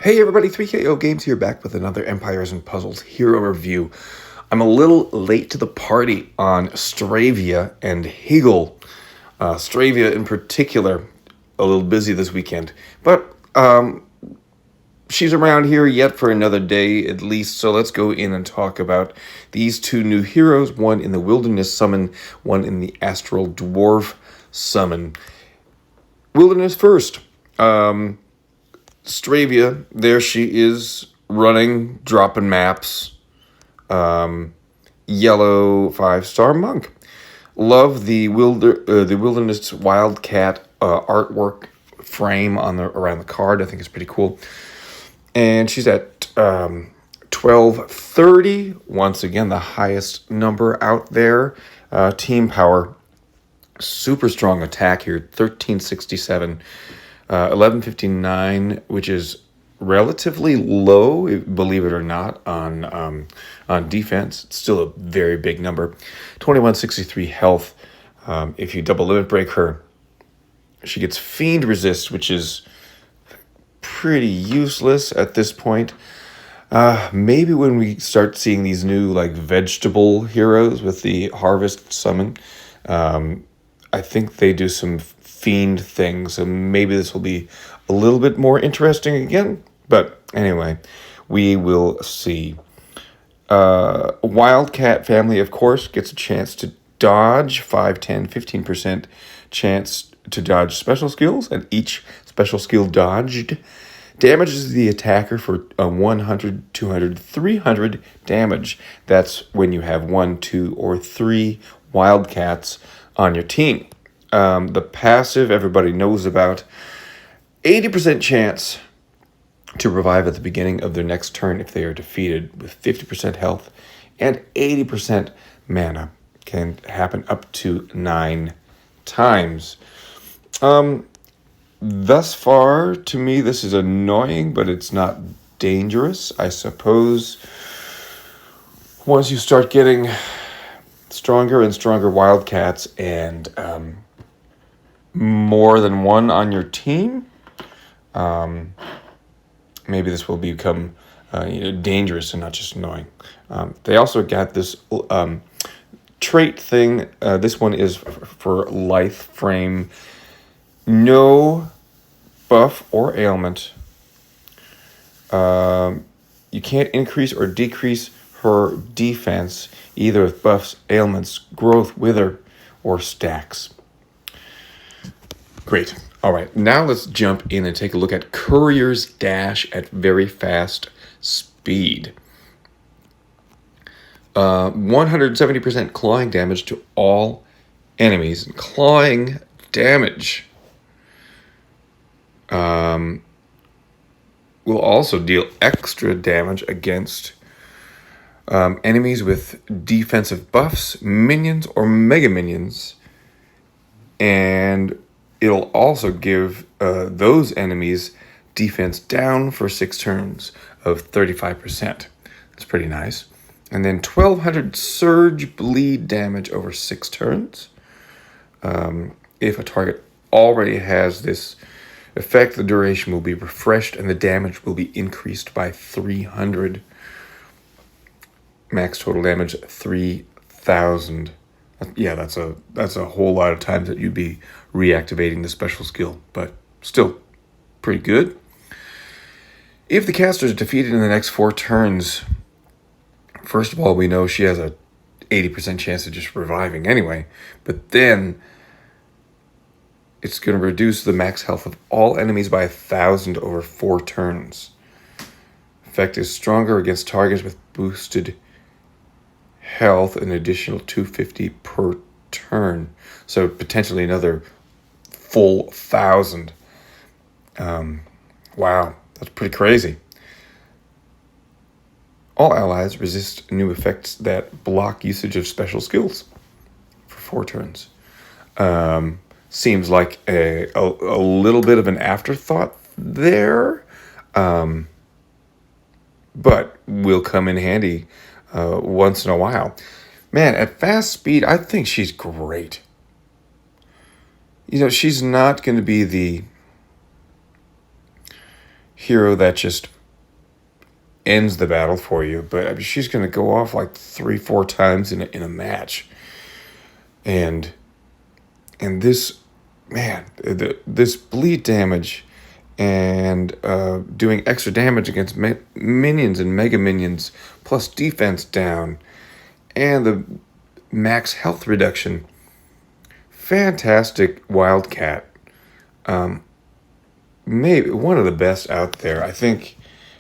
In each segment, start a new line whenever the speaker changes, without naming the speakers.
Hey everybody, 3KO Games here, back with another Empires and Puzzles hero review. I'm a little late to the party on Stravia and Hygil. Stravia in particular, a little busy this weekend. But she's around here yet for another day at least, so let's go in and talk about these two new heroes. One in the Wilderness Summon, one in the Astral Dwarf Summon. Wilderness first. Stravia, there she is, running, dropping maps. Yellow 5-star monk. Love the Wilderness Wildcat artwork frame on around the card. I think it's pretty cool. And she's at 1230. Once again, the highest number out there. Team power. Super strong attack here. 1367. 1159, which is relatively low, believe it or not, on defense. It's still a very big number. 2163 health. If you double limit break her, she gets fiend resist, which is pretty useless at this point. Maybe when we start seeing these new vegetable heroes with the harvest summon, I think they do some fiend things, and maybe this will be a little bit more interesting again. But anyway, we will see. Wildcat family, of course, gets a chance to dodge. 5, 10, 15% chance to dodge special skills, and each special skill dodged damages the attacker for 100, 200, 300 damage. That's when you have 1, 2, or 3 Wildcats on your team. The passive everybody knows about. 80% chance to revive at the beginning of their next turn if they are defeated, with 50% health, and 80% mana. Can happen up to 9 times. Thus far, to me, this is annoying, but it's not dangerous. I suppose once you start getting stronger and stronger Wildcats and more than one on your team, maybe this will become dangerous and not just annoying. They also got this trait thing. This one is for Lithe Frame. No buff or ailment. You can't increase or decrease her defense, either with buffs, ailments, growth, wither, or stacks. Great. All right, now let's jump in and take a look at Courier's Dash at very fast speed. 170% clawing damage to all enemies. Clawing damage will also deal extra damage against enemies with defensive buffs, minions, or mega minions, and it'll also give those enemies defense down for 6 turns of 35%. That's pretty nice. And then 1200 surge bleed damage over 6 turns. If a target already has this effect, the duration will be refreshed and the damage will be increased by 300. Max total damage 3,000. Yeah, that's a whole lot of times that you'd be reactivating the special skill, but still pretty good. If the caster is defeated in the next 4 turns, first of all, we know she has a 80% chance of just reviving anyway, but then it's going to reduce the max health of all enemies by 1,000 over 4 turns. Effect is stronger against targets with boosted health, an additional 250 per turn, so potentially another full 1,000. Wow, that's pretty crazy. All allies resist new effects that block usage of special skills for 4 turns. Seems like a little bit of an afterthought there, but will come in handy once in a while. Man, at fast speed, I think she's great. She's not going to be the hero that just ends the battle for you. But I mean, she's going to go off like 3-4 times in a match. And this, man, this bleed damage and doing extra damage against minions and mega minions, plus defense down, and the max health reduction. Fantastic Wildcat. Maybe one of the best out there. I think,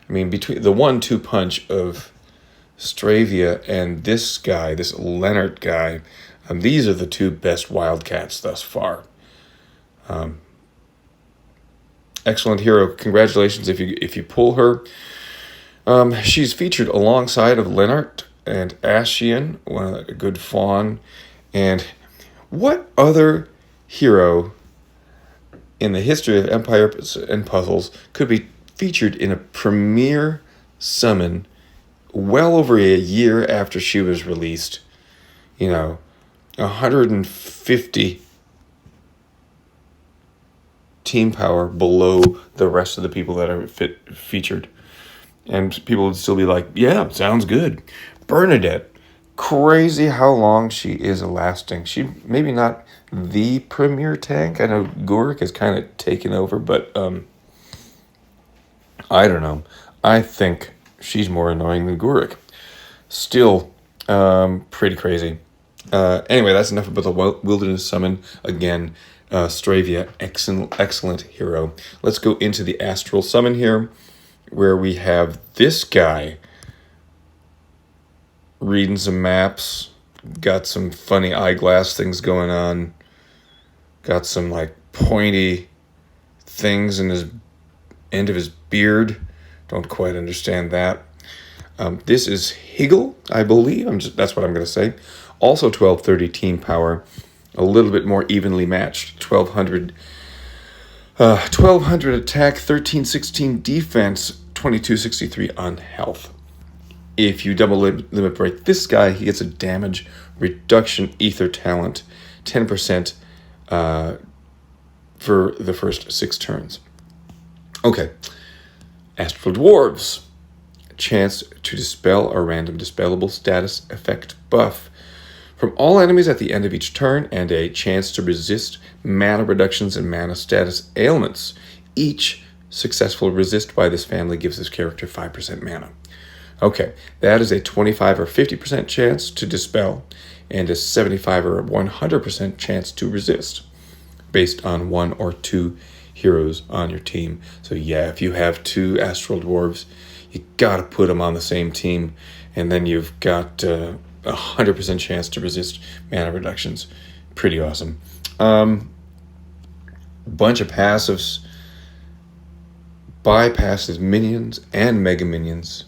I mean, between the 1-2 punch of Stravia and this guy, this Leonard guy, these are the two best Wildcats thus far. Excellent hero. Congratulations if you pull her. She's featured alongside of Leonard and Ashian, a good fawn. And what other hero in the history of Empire and Puzzles could be featured in a premiere summon well over a year after she was released? 150 team power below the rest of the people that are featured. And people would still be like, yeah, sounds good. Bernadette, crazy how long she is lasting. She maybe not the premier tank. I know Gurik has kind of taken over, but I don't know. I think she's more annoying than Gurik. Still, pretty crazy. Anyway, that's enough about the Wilderness Summon. Again, Stravia, excellent hero. Let's go into the Astral Summon here, where we have this guy reading some maps, got some funny eyeglass things going on, got some like pointy things in his end of his beard. Don't quite understand that. This is Hygil, I believe. That's what I'm going to say. Also 1230 team power, a little bit more evenly matched. 1200 attack, 1316 defense, 2263 on health. If you double limit break this guy, he gets a damage reduction ether talent, 10% for the first 6 turns. Okay. Astral Dwarves. A chance to dispel a random dispellable status effect buff from all enemies at the end of each turn, and a chance to resist mana reductions and mana status ailments. Each successful resist by this family gives this character 5% mana. Okay, that is a 25 or 50% chance to dispel, and a 75 or 100% chance to resist, based on 1 or 2 heroes on your team. So yeah, if you have 2 Astral Dwarves, you gotta put them on the same team, and then you've got 100% chance to resist mana reductions. Pretty awesome. Bunch of passives. Bypasses minions and mega minions.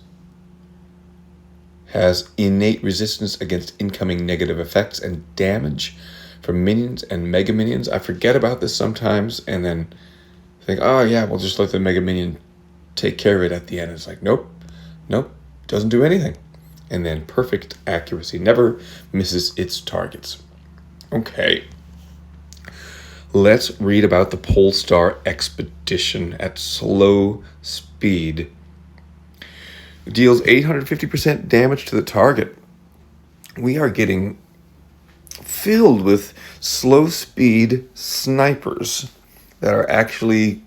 Has innate resistance against incoming negative effects and damage from minions and mega minions. I forget about this sometimes and then think, oh yeah, we'll just let the mega minion take care of it at the end. It's like, nope, doesn't do anything. And then perfect accuracy, never misses its targets. Okay. Let's read about the Polestar Expedition at slow speed. Deals 850% damage to the target. We are getting filled with slow speed snipers that are actually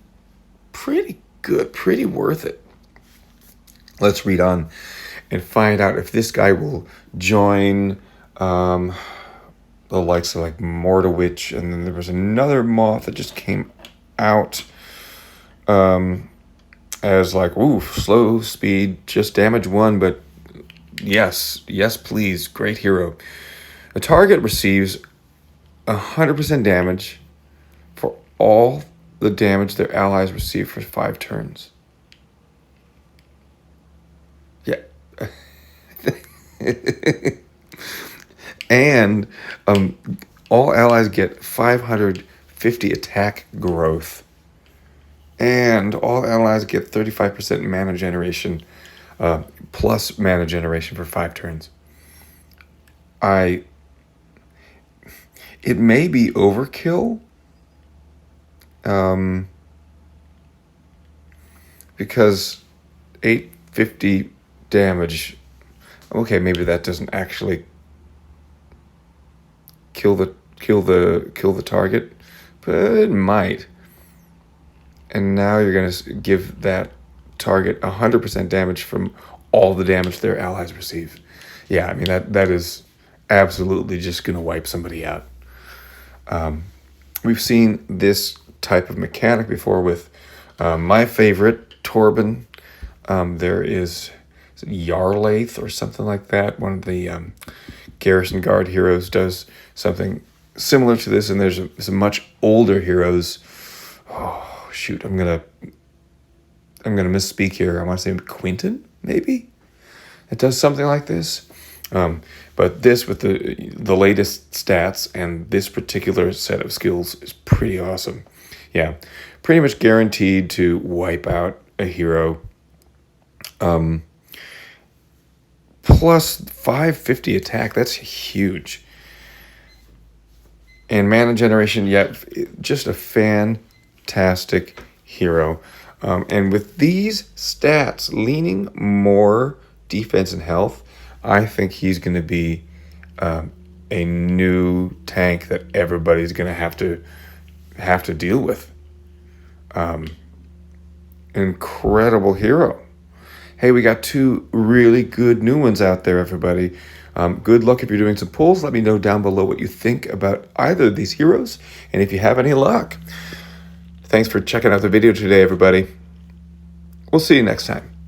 pretty good, pretty worth it. Let's read on and find out if this guy will join the likes of like Mordowitch, and then there was another moth that just came out as like, ooh, slow speed, just damage 1, but yes, please, great hero. The target receives 100% damage for all the damage their allies receive for 5 turns. Yeah. And all allies get 550 attack growth. And all allies get 35% mana generation, plus mana generation for 5 turns. It may be overkill, because 850 damage. Okay, maybe that doesn't actually kill the target, but it might. And now you're going to give that target 100% damage from all the damage their allies receive. Yeah, I mean, that is absolutely just going to wipe somebody out. We've seen this type of mechanic before with my favorite, Torben. There is Yarlaith or something like that. One of the Garrison Guard heroes does something similar to this, and there's some much older heroes. Oh shoot, I'm gonna misspeak here. I want to say Quinton, maybe. It does something like this. But this with the latest stats and this particular set of skills is pretty awesome. Yeah, pretty much guaranteed to wipe out a hero. Plus 550 attack, that's huge. And mana generation, yeah, just a fantastic hero. And with these stats leaning more defense and health, I think he's going to be a new tank that everybody's going to have to deal with. Incredible hero. Hey, we got 2 really good new ones out there, everybody. Good luck if you're doing some pulls. Let me know down below what you think about either of these heroes, and if you have any luck. Thanks for checking out the video today, everybody. We'll see you next time.